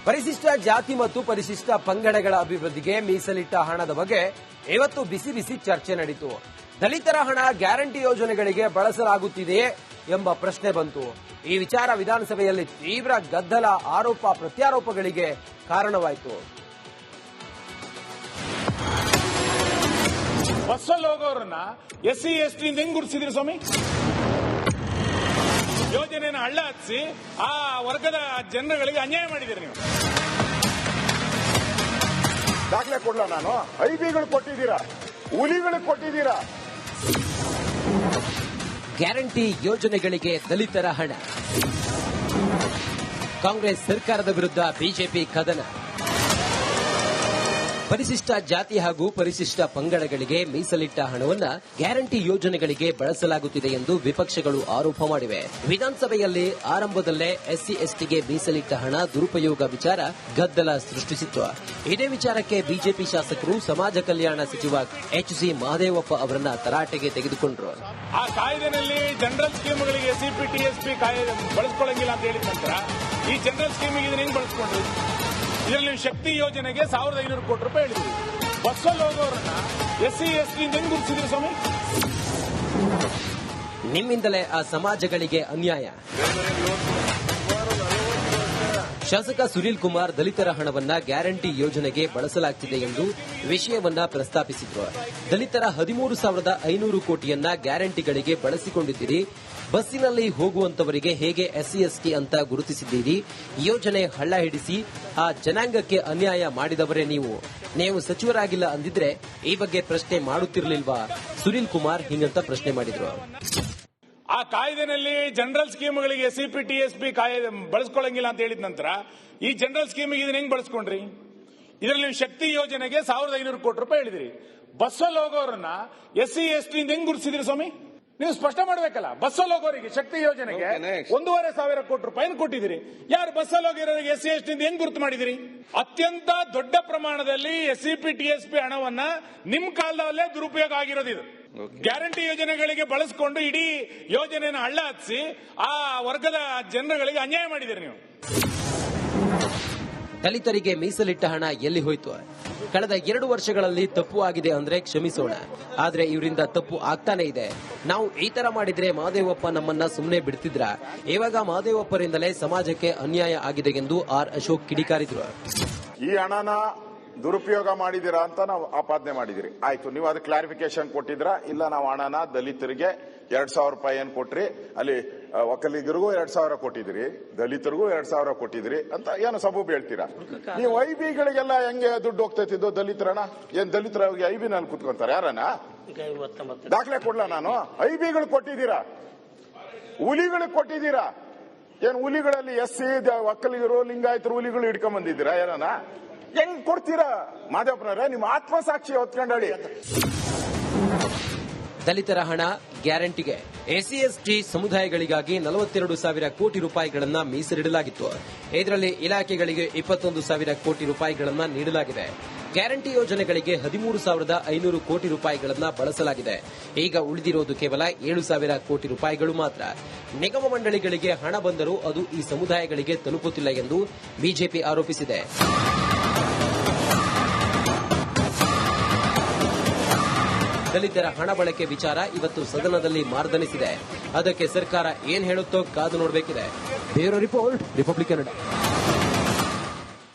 ಪರಿಶಿಷ್ಟ ಜಾತಿ ಮತ್ತು ಪರಿಶಿಷ್ಟ ಪಂಗಡಗಳ ಅಭಿವೃದ್ಧಿಗೆ ಮೀಸಲಿಟ್ಟ ಹಣದ ಬಗ್ಗೆ ಇವತ್ತು ಬಿಸಿ ಬಿಸಿ ಚರ್ಚೆ ನಡೆಯಿತು. ದಲಿತರ ಹಣ ಗ್ಯಾರಂಟಿ ಯೋಜನೆಗಳಿಗೆ ಬಳಸಲಾಗುತ್ತಿದೆಯೇ ಎಂಬ ಪ್ರಶ್ನೆ ಬಂತು. ಈ ವಿಚಾರ ವಿಧಾನಸಭೆಯಲ್ಲಿ ತೀವ್ರ ಗದ್ದಲ, ಆರೋಪ ಪ್ರತ್ಯಾರೋಪಗಳಿಗೆ ಕಾರಣವಾಯಿತು. ಬಸ್ಸಲ್ಲಿ ಹೋಗೋರನ್ನ SC ST ಹೆಂಗ್ ಗುರುತಿಸಿದ್ರಿ ಸ್ವಾಮಿ? ಯೋಜನೆಯನ್ನು ಹಳ್ಳ ಹಚ್ಚಿ ಆ ವರ್ಗದ ಜನರುಗಳಿಗೆ ಅನ್ಯಾಯ ಮಾಡಿದ್ದೀರಿ ನೀವು. ದಾಖಲೆ ಕೊಡ್ಲ ನಾನು? ಐಬಿಗಳು ಕೊಟ್ಟಿದ್ದೀರಾ, ಹುಲಿಗಳಿಗೆ ಕೊಟ್ಟಿದ್ದೀರಾ. ಗ್ಯಾರಂಟಿ ಯೋಜನೆಗಳಿಗೆ ದಲಿತರ ಹಣ. ಕಾಂಗ್ರೆಸ್ ಸರ್ಕಾರದ ವಿರುದ್ಧ ಬಿಜೆಪಿ ಕದನ. ಪರಿಶಿಷ್ಟ ಜಾತಿ ಹಾಗೂ ಪರಿಶಿಷ್ಟ ಪಂಗಡಗಳಿಗೆ ಮೀಸಲಿಟ್ಟ ಹಣವನ್ನು ಗ್ಯಾರಂಟಿ ಯೋಜನೆಗಳಿಗೆ ಬಳಸಲಾಗುತ್ತಿದೆ ಎಂದು ವಿಪಕ್ಷಗಳು ಆರೋಪ ಮಾಡಿವೆ. ವಿಧಾನಸಭೆಯಲ್ಲಿ ಆರಂಭದಲ್ಲೇ SC STಗೆ ಮೀಸಲಿಟ್ಟ ಹಣ ದುರುಪಯೋಗ ವಿಚಾರ ಗದ್ದಲ ಸೃಷ್ಟಿಸಿತ್ತು. ಇದೇ ವಿಚಾರಕ್ಕೆ ಬಿಜೆಪಿ ಶಾಸಕರು ಸಮಾಜ ಕಲ್ಯಾಣ ಸಚಿವ HC ಮಹದೇವಪ್ಪ ಅವರನ್ನ ತರಾಟೆಗೆ ತೆಗೆದುಕೊಂಡರು. ಆ ಕಾಯ್ದೆನಲ್ಲಿ ಜನರಲ್ ಸ್ಕೀಮ್ಗಳಿಗೆ SCP TSP ಕಾಯ್ದೆ ಬಳಸ್ಕೊಳ್ಳಂಗಿಲ್ಲ ಅಂತ ಹೇಳಿದ ನಂತರ ಈ ಜನರಲ್ ಸ್ಕೀಮಿಗೆ ಇದನ್ನ ಹೆಂಗ್ ಬಳಸ್ಕೊಂಡ್ರಿ? ಇದರಲ್ಲಿ ಶಕ್ತಿ ಯೋಜನೆಗೆ 1500 ಕೋಟಿ ರೂಪಾಯಿ ಹೇಳಿದ್ರಿ. ಬಸ್ಸಲ್ಲಿ ಹೋಗೋರನ್ನ SC ST ಹೆಂಗ್ ಗುರುತಿಸಿದ್ರಿ ಸ್ವಾಮಿ? ನಿಮ್ಮಿಂದಲೇ ಆ ಸಮಾಜಗಳಿಗೆ ಅನ್ಯಾಯ. ಶಾಸಕ ಸುನೀಲ್ ಕುಮಾರ್ ದಲಿತರ ಹಣವನ್ನ ಗ್ಯಾರಂಟಿ ಯೋಜನೆಗೆ ಬಳಸಲಾಗುತ್ತಿದೆ ಎಂದು ವಿಷಯವನ್ನ ಪ್ರಸ್ತಾಪಿಸಿದ್ರು. ದಲಿತರ 13,500 ಕೋಟಿಯನ್ನ ಗ್ಯಾರಂಟಿಗಳಿಗೆ ಬಳಸಿಕೊಂಡಿದ್ದೀರಿ. ಬಸ್ಸಿನಲ್ಲಿ ಹೋಗುವಂತವರಿಗೆ ಹೇಗೆ SC ST ಅಂತ ಗುರುತಿಸಿದ್ದೀರಿ? ಯೋಜನೆ ಹಳ್ಳ ಹಿಡಿಸಿ ಆ ಜನಾಂಗಕ್ಕೆ ಅನ್ಯಾಯ ಮಾಡಿದವರೇ ನೀವು ಸಚಿವರಾಗಿಲ್ಲ ಅಂದಿದ್ರೆ ಈ ಬಗ್ಗೆ ಪ್ರಶ್ನೆ ಮಾಡುತ್ತಿರಲಿಲ್ವಾ? ಸುನೀಲ್ ಕುಮಾರ್ ಹಿಂಗಂತ ಪ್ರಶ್ನೆ ಮಾಡಿದ್ರು. ಆ ಕಾಯ್ದೆನಲ್ಲಿ ಜನರಲ್ ಸ್ಕೀಮ್ಗಳಿಗೆ SCP TSP ಕಾಯ್ದೆ ಬಳಸ್ಕೊಳ್ಳಂಗಿಲ್ಲ ಅಂತ ಹೇಳಿದ ನಂತರ ಈ ಜನರಲ್ ಸ್ಕೀಮಿಗೆ ಇದನ್ನ ಹೆಂಗ್ ಬಳಸ್ಕೊಂಡ್ರಿ? ಇದರಲ್ಲಿ ಶಕ್ತಿ ಯೋಜನೆಗೆ 1500 ಕೋಟಿ ರೂಪಾಯಿ ಹೇಳಿದ್ರಿ. ಬಸ್ಸಲ್ಲಿ ಹೋಗೋರನ್ನ SC ST ಹೆಂಗ್ ಗುರುತಿಸಿದ್ರಿ ಸ್ವಾಮಿ? ನೀವು ಸ್ಪಷ್ಟ ಮಾಡಬೇಕಲ್ಲ. ಬಸ್ಸಲ್ಲಿ ಹೋಗೋರಿಗೆ ಶಕ್ತಿ ಯೋಜನೆಗೆ 1,500 ಕೋಟಿ ರೂಪಾಯಿ ಕೊಟ್ಟಿದ್ದೀರಿ. ಯಾರು ಬಸ್ಸಲ್ಲಿ ಹೋಗಿರೋರಿಗೆ SC ST ಹೆಂಗ್ ಗುರುತು ಮಾಡಿದಿರಿ? ಅತ್ಯಂತ ದೊಡ್ಡ ಪ್ರಮಾಣದಲ್ಲಿ SCP TSP ಹಣವನ್ನ ನಿಮ್ ಕಾಲದಲ್ಲೇ ದುರುಪಯೋಗ ಆಗಿರೋದು. ಇದು ಗ್ಯಾರಂಟಿ ಯೋಜನೆಗಳಿಗೆ ಬಳಸಿಕೊಂಡು ಇಡೀ ಯೋಜನೆಯನ್ನು ಹಳ್ಳ ಹಚ್ಚಿ ಆ ವರ್ಗದ ಜನರುಗಳಿಗೆ ಅನ್ಯಾಯ ಮಾಡಿದಿರಿ ನೀವು. ದಲಿತರಿಗೆ ಮೀಸಲಿಟ್ಟ ಹಣ ಎಲ್ಲಿ ಹೋಯ್ತು? ಕಳೆದ 2 ವರ್ಷಗಳಲ್ಲಿ ತಪ್ಪು ಆಗಿದೆ ಅಂದ್ರೆ ಕ್ಷಮಿಸೋಣ, ಆದ್ರೆ ಇವರಿಂದ ತಪ್ಪು ಆಗ್ತಾನೆ ಇದೆ. ನಾವು ಈ ತರ ಮಾಡಿದ್ರೆ ಮಹದೇವಪ್ಪ ನಮ್ಮನ್ನ ಸುಮ್ಮನೆ ಬಿಡ್ತಿದ್ರ? ಇವಾಗ ಮಹದೇವಪ್ಪರಿಂದಲೇ ಸಮಾಜಕ್ಕೆ ಅನ್ಯಾಯ ಆಗಿದೆ ಎಂದು R ಅಶೋಕ್ ಕಿಡಿಕಾರಿದ್ರು. ಈ ಹಣನ ದುರುಪಯೋಗ ಮಾಡಿದಿರಾ ಅಂತ ನಾವು ಆಪಾದನೆ ಮಾಡಿದಿರಿ. ಆಯ್ತು, ನೀವು ಅದಕ್ಕೆ ಕ್ಲಾರಿಫಿಕೇಶನ್ ಕೊಟ್ಟಿದ್ರಾ? ಇಲ್ಲ, ನಾವು ಹಣನ ದಲಿತರಿಗೆ 2,000 ರೂಪಾಯಿ ಏನ್ ಕೊಟ್ರಿ, ಅಲ್ಲಿ ಒಕ್ಕಲಿಗರಿಗೂ 2,000 ಕೊಟ್ಟಿದ್ರಿ, ದಲಿತರಿಗೂ 2,000 ಕೊಟ್ಟಿದ್ರಿ ಅಂತ ಏನು ಸಬೂಬ್ ಹೇಳ್ತೀರಾ? ನೀವು ಐಬಿಗಳಿಗೆಲ್ಲ ಹೆಂಗೆ ದುಡ್ಡು ಹೋಗ್ತೈತಿದ್ದು? ದಲಿತರಣ ಏನ್ ದಲಿತರಿಗೆ ಐಬಿನಲ್ಲಿ ಕುತ್ಕೊಂತಾರೆ ಯಾರನ್ನ? ದಾಖಲೆ ಕೊಡ್ಲ ನಾನು? ಐಬಿಗಳು ಕೊಟ್ಟಿದ್ದೀರಾ, ಹುಲಿಗಳಿಗೆ ಕೊಟ್ಟಿದ್ದೀರಾ. ಏನ್ ಹುಲಿಗಳಲ್ಲಿ SC ಒಕ್ಕಲಿಗರು, ಲಿಂಗಾಯತರು, ಹುಲಿಗಳು ಹಿಡ್ಕೊಂಡ್ ಬಂದಿದ್ದೀರಾ? ಏನನ್ನ ಹೆಂಗ್ ಕೊಡ್ತೀರಾ? ಮಾದೇವಪ್ಪನವ್ರೆ, ನಿಮ್ಮ ಆತ್ಮಸಾಕ್ಷಿ ಹೊತ್ಕೊಂಡು ಹೇಳಿ. ದಲಿತರ ಹಣ ಗ್ಯಾರಂಟಿಗೆ SC ST ಸಮುದಾಯಗಳಿಗಾಗಿ 42,000 ಕೋಟಿ ರೂಪಾಯಿಗಳನ್ನ ಮೀಸಲಿಡಲಾಗಿತ್ತು. ಇದರಲ್ಲಿ ಇಲಾಖೆಗಳಿಗೆ 21,000 ಕೋಟಿ ರೂಪಾಯಿಗಳನ್ನ ನೀಡಲಾಗಿದೆ. ಗ್ಯಾರಂಟಿ ಯೋಜನೆಗಳಿಗೆ 13,500 ಕೋಟಿ ರೂಪಾಯಿಗಳನ್ನ ಬಳಸಲಾಗಿದೆ. ಈಗ ಉಳಿದಿರೋದು ಕೇವಲ 7,000 ಕೋಟಿ ರೂಪಾಯಿಗಳು ಮಾತ್ರ. ನಿಗಮ ಮಂಡಳಿಗಳಿಗೆ ಹಣ ಬಂದರೂ ಅದು ಈ ಸಮುದಾಯಗಳಿಗೆ ತಲುಪುತ್ತಿಲ್ಲ ಎಂದು ಬಿಜೆಪಿ ಆರೋಪಿಸಿದೆ. ದಲಿತರ ಹಣ ಬಳಕೆ ವಿಚಾರ ಇವತ್ತು ಸದನದಲ್ಲಿ ಮಾರ್ದನಿಸಿದೆ. ಅದಕ್ಕೆ ಸರ್ಕಾರ ಏನ್ ಹೇಳುತ್ತೋ ಕಾದು ನೋಡಬೇಕಿದೆ. Bureau report, Republic Kannada.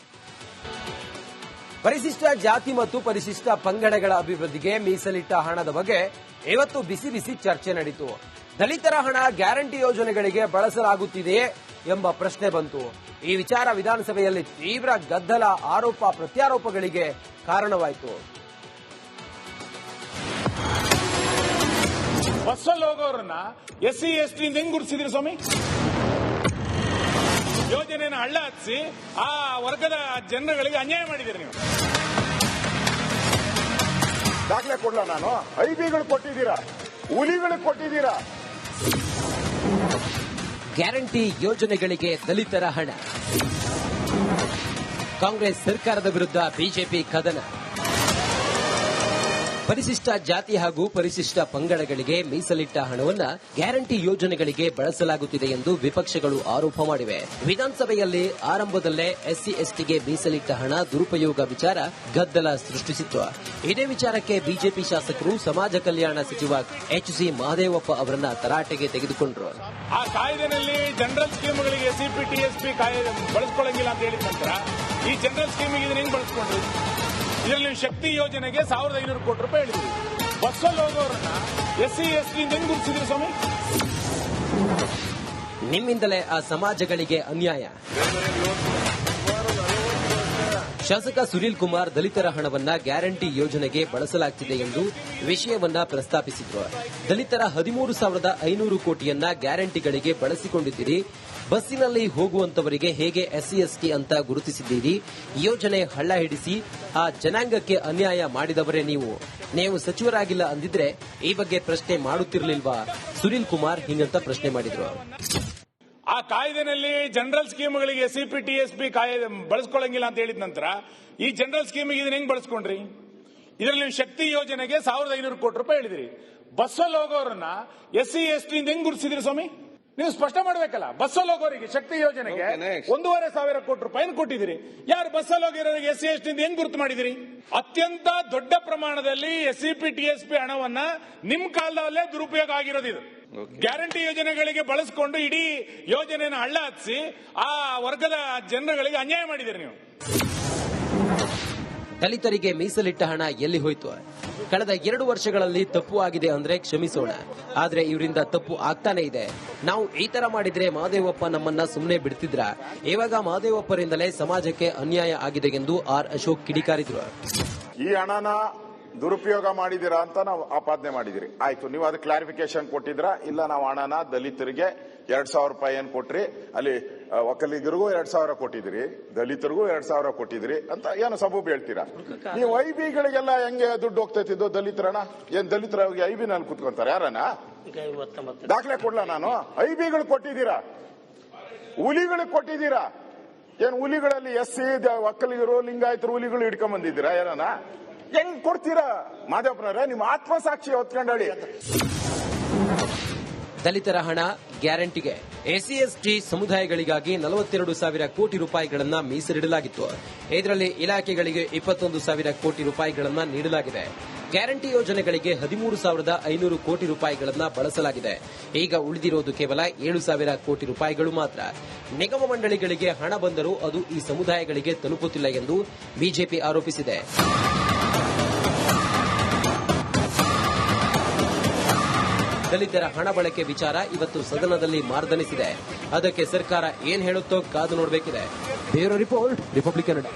ಪರಿಶಿಷ್ಟ ಜಾತಿ ಮತ್ತು ಪರಿಶಿಷ್ಟ ಪಂಗಡಗಳ ಅಭಿವೃದ್ಧಿಗೆ ಮೀಸಲಿಟ್ಟ ಹಣದ ಬಗ್ಗೆ ಇವತ್ತು ಬಿಸಿ ಬಿಸಿ ಚರ್ಚೆ ನಡೆಯಿತು. ದಲಿತರ ಹಣ ಗ್ಯಾರಂಟಿ ಯೋಜನೆಗಳಿಗೆ ಬಳಸಲಾಗುತ್ತಿದೆಯೇ ಎಂಬ ಪ್ರಶ್ನೆ ಬಂತು. ಈ ವಿಚಾರ ವಿಧಾನಸಭೆಯಲ್ಲಿ ತೀವ್ರ ಗದ್ದಲ, ಆರೋಪ ಪ್ರತ್ಯಾರೋಪಗಳಿಗೆ ಕಾರಣವಾಯಿತು. ಬಸ್ಸಲ್ಲಿ ಹೋಗೋರನ್ನ SC ST ಹೆಂಗ್ ಗುರುತಿಸಿದ್ರಿ ಸ್ವಾಮಿ? ಯೋಜನೆಯನ್ನು ಹಳ್ಳ ಹಚ್ಚಿ ಆ ವರ್ಗದ ಜನರುಗಳಿಗೆ ಅನ್ಯಾಯ ಮಾಡಿದಿರಿ ನೀವು. ದಾಖಲೆ ಕೊಡ್ಲ ನಾನು? ಐಬಿಗಳು ಕೊಟ್ಟಿದ್ದೀರಾ, ಹುಲಿಗಳಿಗೆ ಕೊಟ್ಟಿದ್ದೀರಾ. ಗ್ಯಾರಂಟಿ ಯೋಜನೆಗಳಿಗೆ ದಲಿತರ ಹಣ. ಕಾಂಗ್ರೆಸ್ ಸರ್ಕಾರದ ವಿರುದ್ಧ ಬಿಜೆಪಿ ಕದನ. ಪರಿಶಿಷ್ಟ ಜಾತಿ ಹಾಗೂ ಪರಿಶಿಷ್ಟ ಪಂಗಡಗಳಿಗೆ ಮೀಸಲಿಟ್ಟ ಹಣವನ್ನ ಗ್ಯಾರಂಟಿ ಯೋಜನೆಗಳಿಗೆ ಬಳಸಲಾಗುತ್ತಿದೆ ಎಂದು ವಿಪಕ್ಷಗಳು ಆರೋಪ ಮಾಡಿವೆ. ವಿಧಾನಸಭೆಯಲ್ಲಿ ಆರಂಭದಲ್ಲೇ ಎಸ್ಸಿ ಎಸ್ಟಿಗೆ ಮೀಸಲಿಟ್ಟ ಹಣ ದುರುಪಯೋಗ ವಿಚಾರ ಗದ್ದಲ ಸೃಷ್ಟಿಸಿತ್ತು. ಇದೇ ವಿಚಾರಕ್ಕೆ ಬಿಜೆಪಿ ಶಾಸಕರು ಸಮಾಜ ಕಲ್ಯಾಣ ಸಚಿವ ಎಚ್.ಸಿ. ಮಹದೇವಪ್ಪ ಅವರನ್ನ ತರಾಟೆಗೆ ತೆಗೆದುಕೊಂಡರು. ಆ ಕಾಯ್ದೆನಲ್ಲಿ ಜನರಲ್ ಸ್ಕೀಮ್ಗಳಿಗೆ ಎಸ್ಸಿಪಿ ಟಿಎಸ್ಪಿ ಕಾಯ್ದೆ ಬಳಸ್ಕೊಳ್ಳಂಗಿಲ್ಲ ಅಂತ ಹೇಳಿದ ನಂತರ ಈ ಜನರಲ್ ಸ್ಕೀಮಿಗೆ ಇದನ್ನ ಹೆಂಗ್ ಬಳಸ್ಕೊಂಡ್ರಿ? ಇದರಲ್ಲಿ ಶಕ್ತಿ ಯೋಜನೆಗೆ 1500 ಕೋಟಿ ರೂಪಾಯಿ ಹೇಳಿದ್ರಿ. ಬಸ್ಸಲ್ಲಿ ಹೋಗೋರನ್ನ ಎಸ್ಸಿ ಎಸ್ಟಿ ಹೆಂಗ್ ಗುರುತಿಸಿದ್ರಿ ಸ್ವಾಮಿ? ನಿಮ್ಮಿಂದಲೇ ಆ ಸಮಾಜಗಳಿಗೆ ಅನ್ಯಾಯ. ಶಾಸಕ ಸುನೀಲ್ ಕುಮಾರ್ ದಲಿತರ ಹಣವನ್ನ ಗ್ಯಾರಂಟಿ ಯೋಜನೆಗೆ ಬಳಸಲಾಗುತ್ತಿದೆ ಎಂದು ವಿಷಯವನ್ನ ಪ್ರಸ್ತಾಪಿಸಿದ್ರು. ದಲಿತರ 13,500 ಕೋಟಿಯನ್ನ ಗ್ಯಾರಂಟಿಗಳಿಗೆ ಬಳಸಿಕೊಂಡಿದ್ದೀರಿ. ಬಸ್ಸಿನಲ್ಲಿ ಹೋಗುವಂತವರಿಗೆ ಹೇಗೆ ಎಸ್ಸಿ ಎಸ್ಟಿ ಅಂತ ಗುರುತಿಸಿದ್ದೀರಿ? ಯೋಜನೆ ಹಳ್ಳ ಹಿಡಿಸಿ ಆ ಜನಾಂಗಕ್ಕೆ ಅನ್ಯಾಯ ಮಾಡಿದವರೇ ನೀವು ಸಚಿವರಾಗಿಲ್ಲ ಅಂದಿದ್ರೆ ಈ ಬಗ್ಗೆ ಪ್ರಶ್ನೆ ಮಾಡುತ್ತಿರಲಿಲ್ವಾ? ಸುನೀಲ್ ಕುಮಾರ್ ಹಿಂಗಂತ ಪ್ರಶ್ನೆ ಮಾಡಿದ್ರು. ಆ ಕಾಯ್ದೆನಲ್ಲಿ ಜನರಲ್ ಸ್ಕೀಮ್ಗಳಿಗೆ ಎಸ್ಸಿಪಿ ಟಿಎಸ್ಪಿ ಕಾಯ್ದೆ ಬಳಸ್ಕೊಳ್ಳಂಗಿಲ್ಲ ಅಂತ ಹೇಳಿದ ನಂತರ ಈ ಜನರಲ್ ಸ್ಕೀಮಿಗೆ ಇದನ್ನ ಹೆಂಗ್ ಬಳಸ್ಕೊಂಡ್ರಿ? ಇದರಲ್ಲಿ ಶಕ್ತಿ ಯೋಜನೆಗೆ 1500 ಕೋಟಿ ರೂಪಾಯಿ ಹೇಳಿದ್ರಿ. ಬಸ್ಸಲ್ಲಿ ಹೋಗೋರನ್ನ ಎಸ್ಸಿ ಎಸ್ಟಿ ಹೆಂಗ್ ಗುರುತಿಸಿದ್ರಿ ಸ್ವಾಮಿ? ನೀವು ಸ್ಪಷ್ಟ ಮಾಡಬೇಕಲ್ಲ. ಬಸ್ಸಲ್ಲಿ ಹೋಗೋರಿಗೆ ಶಕ್ತಿ ಯೋಜನೆಗೆ 1,500 ಕೋಟಿ ರೂಪಾಯಿ ಕೊಟ್ಟಿದ್ದೀರಿ. ಯಾರು ಬಸ್ಸಲ್ಲಿ ಹೋಗಿರೋರಿಗೆ ಎಸ್ಸಿ ಎಸ್ಟಿ ಹೆಂಗ್ ಗುರುತು ಮಾಡಿದಿರಿ? ಅತ್ಯಂತ ದೊಡ್ಡ ಪ್ರಮಾಣದಲ್ಲಿ ಎಸ್ಸಿಪಿ ಟಿಎಸ್ಪಿ ಹಣವನ್ನ ನಿಮ್ ಕಾಲದಲ್ಲೇ ದುರುಪಯೋಗ ಆಗಿರೋದು. ಇದು ಗ್ಯಾರಂಟಿ ಯೋಜನೆಗಳಿಗೆ ಬಳಸಿಕೊಂಡು ಇಡೀ ಯೋಜನೆಯನ್ನು ಹಳ್ಳ ಹತ್ತಿಸಿ ಆ ವರ್ಗದ ಜನರುಗಳಿಗೆ ಅನ್ಯಾಯ ಮಾಡಿದ್ದೀರಿ ನೀವು. ದಲಿತರಿಗೆ ಮೀಸಲಿಟ್ಟ ಹಣ ಎಲ್ಲಿ ಹೋಯ್ತು? ಕಳೆದ 2 ವರ್ಷಗಳಲ್ಲಿ ತಪ್ಪು ಆಗಿದೆ ಅಂದ್ರೆ ಕ್ಷಮಿಸೋಣ, ಆದ್ರೆ ಇವರಿಂದ ತಪ್ಪು ಆಗ್ತಾನೆ ಇದೆ. ನಾವು ಈ ತರ ಮಾಡಿದ್ರೆ ಮಹದೇವಪ್ಪ ನಮ್ಮನ್ನ ಸುಮ್ಮನೆ ಬಿಡ್ತಿದ್ರ? ಇವಾಗ ಮಹದೇವಪ್ಪರಿಂದಲೇ ಸಮಾಜಕ್ಕೆ ಅನ್ಯಾಯ ಆಗಿದೆ ಎಂದು ಆರ್ ಅಶೋಕ್ ಕಿಡಿಕಾರಿದ್ರು. ಈ ಹಣನ ದುರುಪಯೋಗ ಮಾಡಿದೀರಾ ಅಂತ ನಾವು ಆಪಾದನೆ ಮಾಡಿದಿರಿ. ಆಯ್ತು, ನೀವು ಅದಕ್ಕೆ ಕ್ಲಾರಿಫಿಕೇಶನ್ ಕೊಟ್ಟಿದ್ರಾ? ಇಲ್ಲ, ನಾವು ಹಣನ ದಲಿತರಿಗೆ 2,000 ರೂಪಾಯಿ ಏನ್ ಕೊಟ್ರಿ, ಅಲ್ಲಿ ಒಕ್ಕಲಿಗರಿಗೂ 2,000 ಕೊಟ್ಟಿದ್ರಿ, ದಲಿತರಿಗೂ 2,000 ಕೊಟ್ಟಿದ್ರಿ ಅಂತ ಏನು ಸಬೂಬ್ ಹೇಳ್ತೀರಾ? ನೀವು ಐಬಿಗಳಿಗೆಲ್ಲ ಹೆಂಗೆ ದುಡ್ಡು ಹೋಗ್ತೈತಿದ್ದು? ದಲಿತರಣ ಏನ್ ದಲಿತರ ಐಬಿ ನಲ್ಲಿ ಕುತ್ಕೊಂತಾರೆ? ಯಾರನ್ನ ದಾಖಲೆ ಕೊಡ್ಲಾ ನಾನು? ಐಬಿಗಳು ಕೊಟ್ಟಿದ್ದೀರಾ, ಹುಲಿಗಳಿಗೆ ಕೊಟ್ಟಿದ್ದೀರಾ. ಏನ್ ಹುಲಿಗಳಲ್ಲಿ ಎಸ್ಸಿ ಒಕ್ಕಲಿಗರು ಲಿಂಗಾಯತರು ಹುಲಿಗಳು ಹಿಡ್ಕೊಂಡ್ ಬಂದಿದ್ದೀರಾ? ಯಾರನ್ನ ಹೆಂಗ್ ಕೊಡ್ತೀರಾ? ಮಾದೇವಪ್ಪನವ್ರೆ, ನಿಮ್ಮ ಆತ್ಮಸಾಕ್ಷಿ ಹೊತ್ಕೊಂಡು ಹೇಳಿ. ದಲಿತರ ಹಣ ಗ್ಯಾರಂಟಿಗೆ ಎಸ್ಸಿ ಎಸ್ಟಿ ಸಮುದಾಯಗಳಿಗಾಗಿ 42,000 ಕೋಟಿ ರೂಪಾಯಿಗಳನ್ನ ಮೀಸಲಿಡಲಾಗಿತ್ತು. ಇದರಲ್ಲಿ ಇಲಾಖೆಗಳಿಗೆ 21,000 ಕೋಟಿ ರೂಪಾಯಿಗಳನ್ನ ನೀಡಲಾಗಿದೆ. ಗ್ಯಾರಂಟಿ ಯೋಜನೆಗಳಿಗೆ 13,500 ಕೋಟಿ ರೂಪಾಯಿಗಳನ್ನ ಬಳಸಲಾಗಿದೆ. ಈಗ ಉಳಿದಿರೋದು ಕೇವಲ 7,000 ಕೋಟಿ ರೂಪಾಯಿಗಳು ಮಾತ್ರ. ನಿಗಮ ಮಂಡಳಿಗಳಿಗೆ ಹಣ ಬಂದರೂ ಅದು ಈ ಸಮುದಾಯಗಳಿಗೆ ತಲುಪುತ್ತಿಲ್ಲ ಎಂದು ಬಿಜೆಪಿ ಆರೋಪಿಸಿದೆ. ದಲಿತರ ಹಣ ಬಳಕೆ ವಿಚಾರ ಇವತ್ತು ಸದನದಲ್ಲಿ ಮಾರ್ದನಿಸಿದೆ. ಅದಕ್ಕೆ ಸರ್ಕಾರ ಏನ್ ಹೇಳುತ್ತೋ ಕಾದು ನೋಡಬೇಕಿದೆ. Bureau report, Republic Kannada.